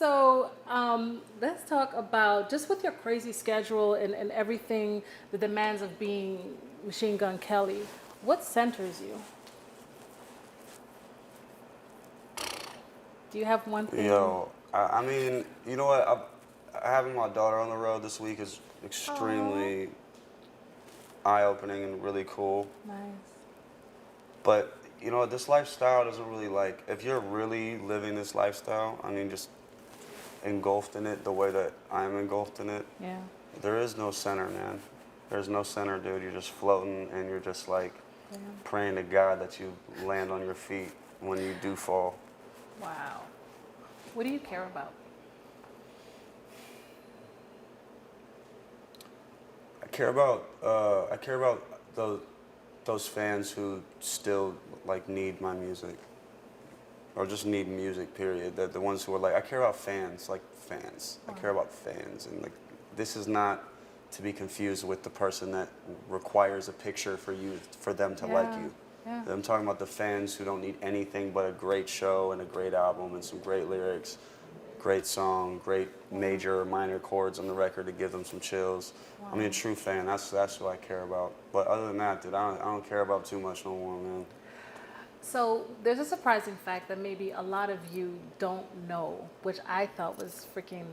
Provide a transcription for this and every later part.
So let's talk about just with your crazy schedule and everything, the demands of being Machine Gun Kelly. What centers you? Do you have one thing? I mean, you know what? Having my daughter on the road this week is extremely eye-opening and really cool. Nice. But you know, this lifestyle doesn't really like, if you're really living this lifestyle, I mean, just engulfed in it the way that I'm engulfed in it, Yeah. there is no center, man. There's no center, dude. You're just floating and you're just like praying to God that you land on your feet when you do fall. Wow. What do you care about? I care about those fans who still like need my music, or just need music. Period. The ones who are like, I care about fans, like fans. I care about fans, and like this is not to be confused with the person that requires a picture for them to like you. Yeah. I'm talking about the fans who don't need anything but a great show and a great album and some great lyrics, great song, great major or minor chords on the record to give them some chills. I mean, a true fan, that's what I care about. But other than that, dude, I don't care about too much no more, man. So there's a surprising fact that maybe a lot of you don't know, which I thought was freaking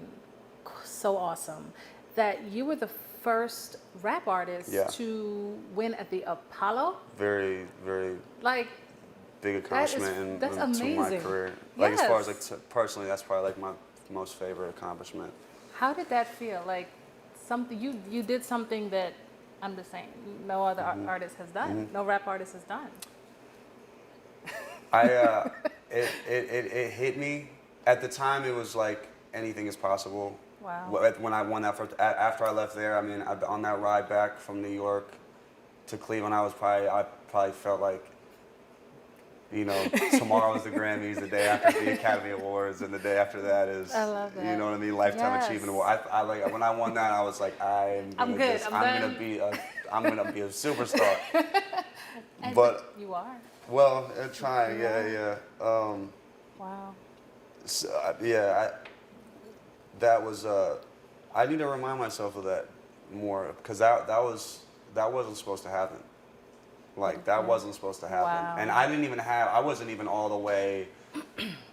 so awesome, that you were the first rap artist to win at the Apollo. Very, very like big accomplishment that's to amazing. my career. Like as far as like personally, that's probably like my most favorite accomplishment. How did that feel? Like something you did something that I'm just saying no other artist has done. No rap artist has done. It hit me at the time. It was like anything is possible. Wow. When I won that first, after I left there, I mean, on that ride back from New York to Cleveland, I probably felt like, you know, tomorrow is the Grammys, the day after the Academy Awards, and the day after that is, I love that. you know what I mean, Lifetime Achievement Award. I like when I won that, I was like, I'm gonna be a superstar. But you are. Well, trying, yeah. Wow. So, that was. I need to remind myself of that more because that wasn't supposed to happen. Like that wasn't supposed to happen, Wow. and I wasn't even all the way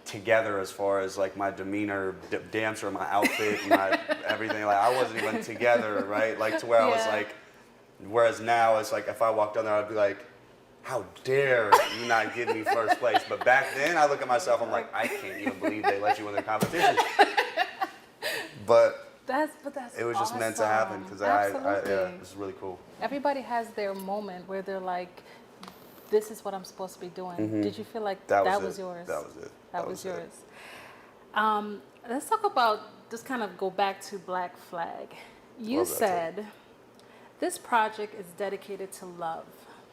together as far as like my demeanor, dancer, my outfit, my everything. Like I wasn't even together, right? Like to where I was like. Whereas now it's like if I walked down there, I'd be like, how dare you not give me first place? But back then, I look at myself, I'm like, I can't even believe they let you win the competition. But it was just meant to happen because it was really cool. Everybody has their moment where they're like, this is what I'm supposed to be doing. Did you feel like that was yours? That was it. That was yours. Let's talk about, just kind of go back to Black Flag. You said, this project is dedicated to love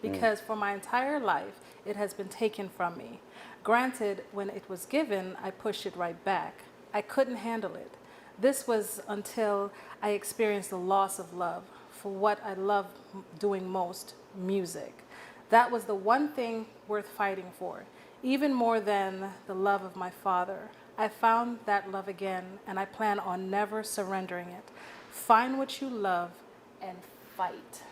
because for my entire life, it has been taken from me. Granted, when it was given, I pushed it right back. I couldn't handle it. This was until I experienced the loss of love for what I love doing most, music. That was the one thing worth fighting for, even more than the love of my father. I found that love again, and I plan on never surrendering it. Find what you love and fight.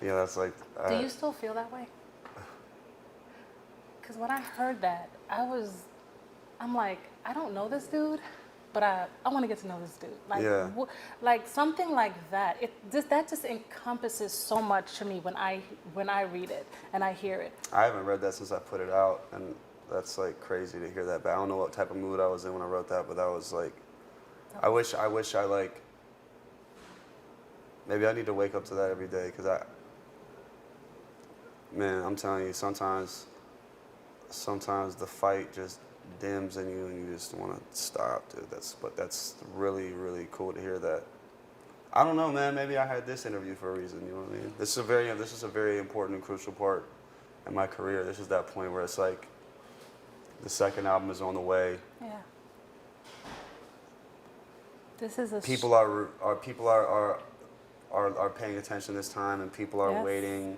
Yeah, that's like... Do you still feel that way? Because when I heard that, I'm like, I don't know this dude, but I want to get to know this dude. Like, like something like that. That just encompasses so much to me when I read it and I hear it. I haven't read that since I put it out, and that's like crazy to hear that. But I don't know what type of mood I was in when I wrote that, but that was like, I wish I like, maybe I need to wake up to that every day because man, I'm telling you, sometimes the fight just dims in you and you just want to stop, dude. That's really, really cool to hear that. I don't know, man. Maybe I had this interview for a reason. You know what I mean? This is a very important and crucial part in my career. This is that point where it's like the second album is on the way. Yeah. This is a people are paying attention this time, and people are waiting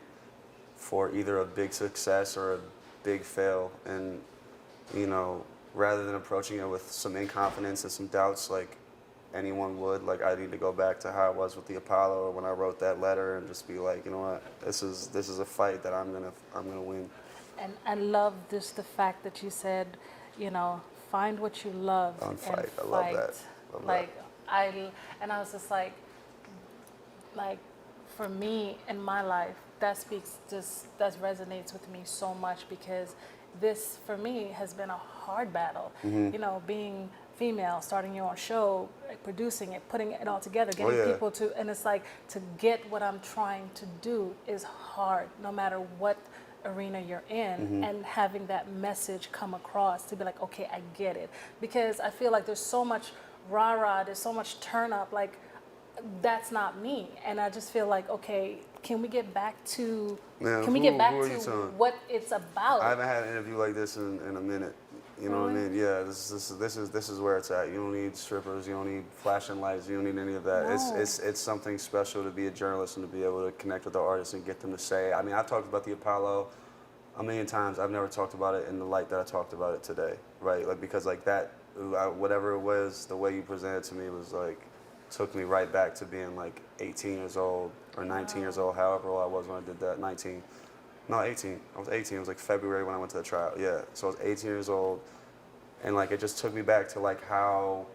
for either a big success or a big fail. And you know, rather than approaching it with some inconfidence and some doubts like anyone would, like I need to go back to how I was with the Apollo or when I wrote that letter and just be like, you know what, this is a fight that I'm gonna win. And I love this, the fact that you said, you know, find what you love On and fight. fight. I love that. Like and I was just like for me in my life, that resonates with me so much, because this for me has been a hard battle. You know, being female, starting your own show, like, producing it, putting it all together, getting people to, and it's like to get what I'm trying to do is hard, no matter what arena you're in, and having that message come across to be like, okay, I get it, because I feel like there's so much rah-rah, there's so much turn up, like that's not me, and I just feel like, okay, can we get back to what it's about? I haven't had an interview like this in a minute. You know what I mean? Yeah, this is where it's at. You don't need strippers, you don't need flashing lights, you don't need any of that. No. It's something special to be a journalist and to be able to connect with the artists and get them to say. I mean, I've talked about the Apollo a million times. I've never talked about it in the light that I talked about it today, right? Like, because like that, whatever it was, the way you presented it to me was like, took me right back to being like 18 years old or 19 years old, however old I was when I did that. 19. No, 18. I was 18. It was like February when I went to the trial. Yeah. So I was 18 years old. And like it just took me back to like how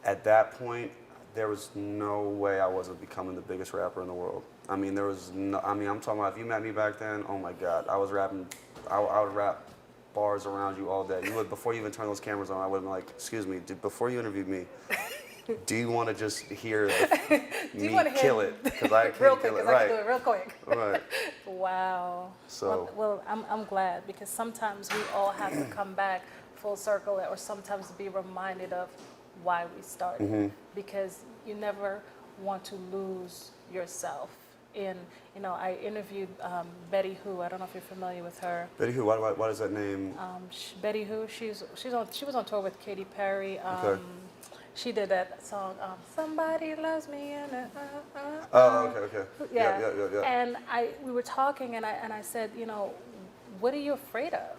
at that point there was no way I wasn't becoming the biggest rapper in the world. I mean, there was no, I mean, I'm talking about if you met me back then, oh my God, I was rapping, I would rap bars around you all day. You would, before you even turn those cameras on, I would have been like, excuse me, before you interviewed me, do you want to just hear me kill it? Because I can't kill it. I can do it real quick. Right. Wow. So. Well, I'm glad, because sometimes we all have to come back full circle, or sometimes be reminded of why we started, because you never want to lose yourself. You know, I interviewed Betty Who. I don't know if you're familiar with her. Betty Who. Why does that name? Betty Who. She was on tour with Katy Perry. Okay. She did that song, Somebody Loves Me, and Oh, okay. Yeah. Yeah. And we were talking, and I said, you know, what are you afraid of?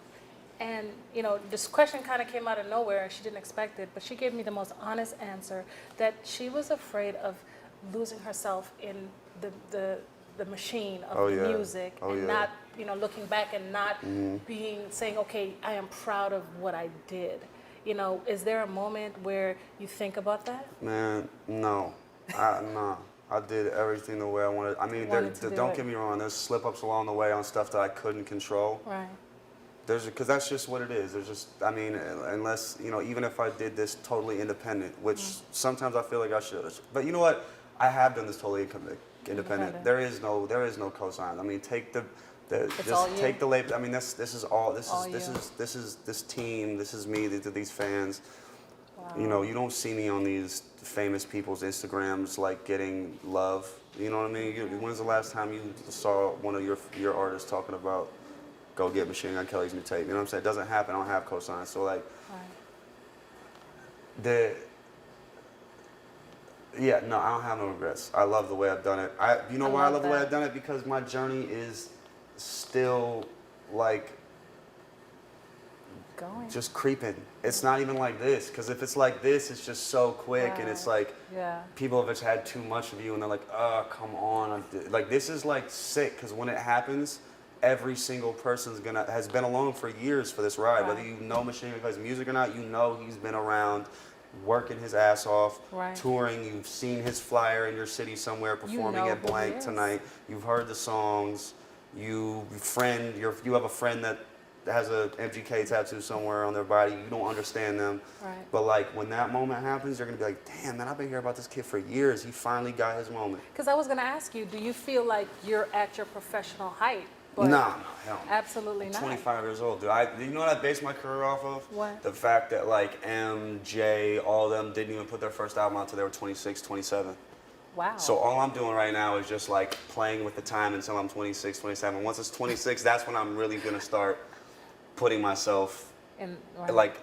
And, you know, this question kind of came out of nowhere, and she didn't expect it, but she gave me the most honest answer, that she was afraid of losing herself in the machine of music, and not, you know, looking back and not saying, okay, I am proud of what I did. You know, is there a moment where you think about that? Man, no. No. I did everything the way I wanted. I mean, don't get me wrong, there's slip-ups along the way on stuff that I couldn't control. Right. Because that's just what it is. There's just, I mean, unless, you know, even if I did this totally independent, which sometimes I feel like I should. But you know what? I have done this totally independent. There is no cosign. I mean, take the label. I mean, this team. This is me. These fans. Wow. You know, you don't see me on these famous people's Instagrams like getting love. You know what I mean? When's the last time you saw one of your artists talking about go get Machine Gun Kelly's new tape? You know what I'm saying? It doesn't happen. I don't have cosigns. So like, yeah, no, I don't have no regrets. I love the way I've done it. You know why I love the way I've done it? Because my journey is still like just creeping. It's not even like this, because if it's like this, it's just so quick, and it's like people have just had too much of you, and they're like, oh, come on. Like, this is like sick, because when it happens, every single person's has been along for years for this ride. Whether you know Machine Gun Kelly's music or not, you know he's been around working his ass off, touring. You've seen his flyer in your city somewhere performing at blank tonight. You've heard the songs. You have a friend that has a MGK tattoo somewhere on their body. You don't understand them. Right. But like when that moment happens, you're gonna be like, damn man, I've been hearing about this kid for years. He finally got his moment. Because I was gonna ask you, do you feel like you're at your professional height? No, hell no. Absolutely not. 25 years old, dude. You know what I based my career off of? What? The fact that like MJ, all of them didn't even put their first album out until they were 26, 27. Wow. So all I'm doing right now is just like playing with the time until I'm 26, 27. Once it's 26, that's when I'm really gonna start putting myself like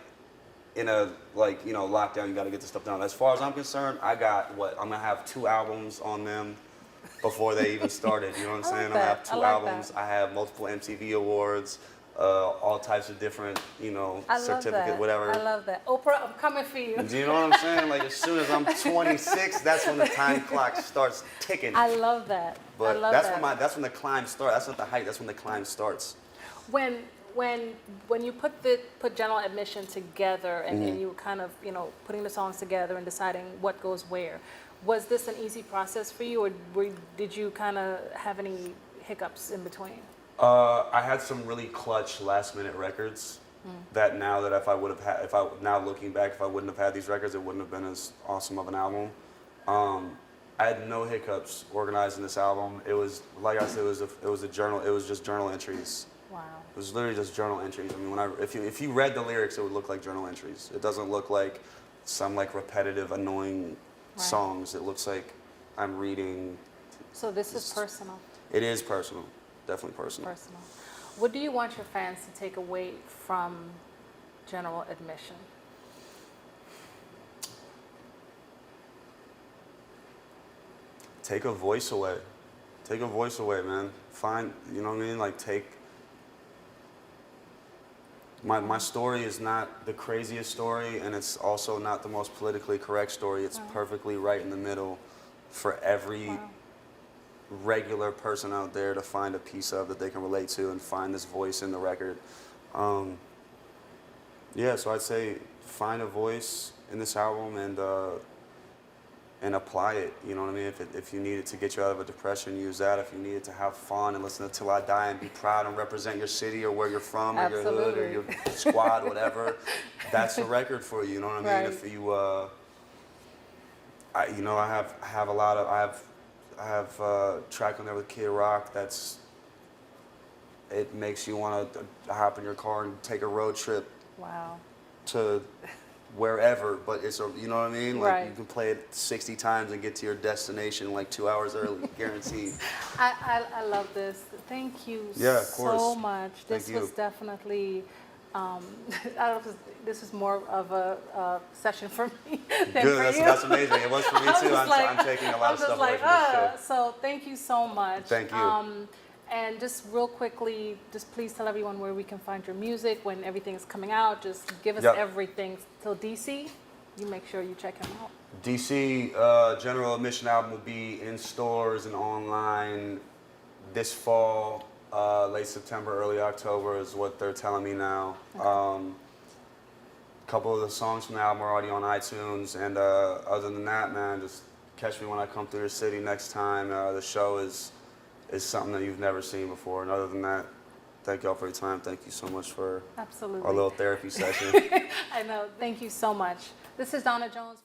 in a lockdown. You got to get this stuff done. As far as I'm concerned, I'm gonna have 2 albums on them before they even started. You know what I'm saying? I'm gonna have 2 albums. I have multiple MTV awards. all types of different, I love certificate, that. whatever. I love that. Oprah, I'm coming for you. Do you know what I'm saying? Like, as soon as I'm 26, that's when the time clock starts ticking. I love that. But I love that's that. that's when the climb starts. That's not the height. That's when the climb starts. When you put general admission together and you were kind of putting the songs together and deciding what goes where, was this an easy process for you, or did you kind of have any hiccups in between? I had some really clutch last minute records that now that now looking back, if I wouldn't have had these records, it wouldn't have been as awesome of an album. I had no hiccups organizing this album. It was, like I said, it was a journal. It was just journal entries. Wow. It was literally just journal entries. I mean, if you read the lyrics, it would look like journal entries. It doesn't look like some like repetitive, annoying songs. It looks like I'm reading. So this is personal. It is personal, definitely personal. Personal. What do you want your fans to take away from general admission? Take a voice away. Take a voice away, man. Find, you know what I mean? Like, my story is not the craziest story, and it's also not the most politically correct story. It's perfectly right in the middle for every regular person out there to find a piece of that they can relate to and find this voice in the record. Yeah, so I'd say find a voice in this album and apply it. You know what I mean? If you need it to get you out of a depression, use that. If you need it to have fun and listen to Till I Die and be proud and represent your city or where you're from or your hood or your squad, whatever, that's a record for you. You know what I mean? Right. If you, I have a track on there with Kid Rock it makes you want to hop in your car and take a road trip. Wow. To wherever, but you know what I mean? Like, you can play it 60 times and get to your destination like 2 hours early, guaranteed. I love this. Thank you so much. This was definitely, this is more of a session for me than Good, for you. that's amazing. It was for me too. I'm taking a lot of stuff away from this show. So thank you so much. Thank you. And just real quickly, just please tell everyone where we can find your music when everything is coming out. Just give us everything. Till DC, you make sure you check him out. DC General Admission album will be in stores and online this fall, late September, early October is what they're telling me now. A couple of the songs from the album are already on iTunes, and other than that, man, just catch me when I come through your city next time. The show is something that you've never seen before. And other than that, thank y'all for your time. Thank you so much for our little therapy session. I know. Thank you so much. This is Donna Jones.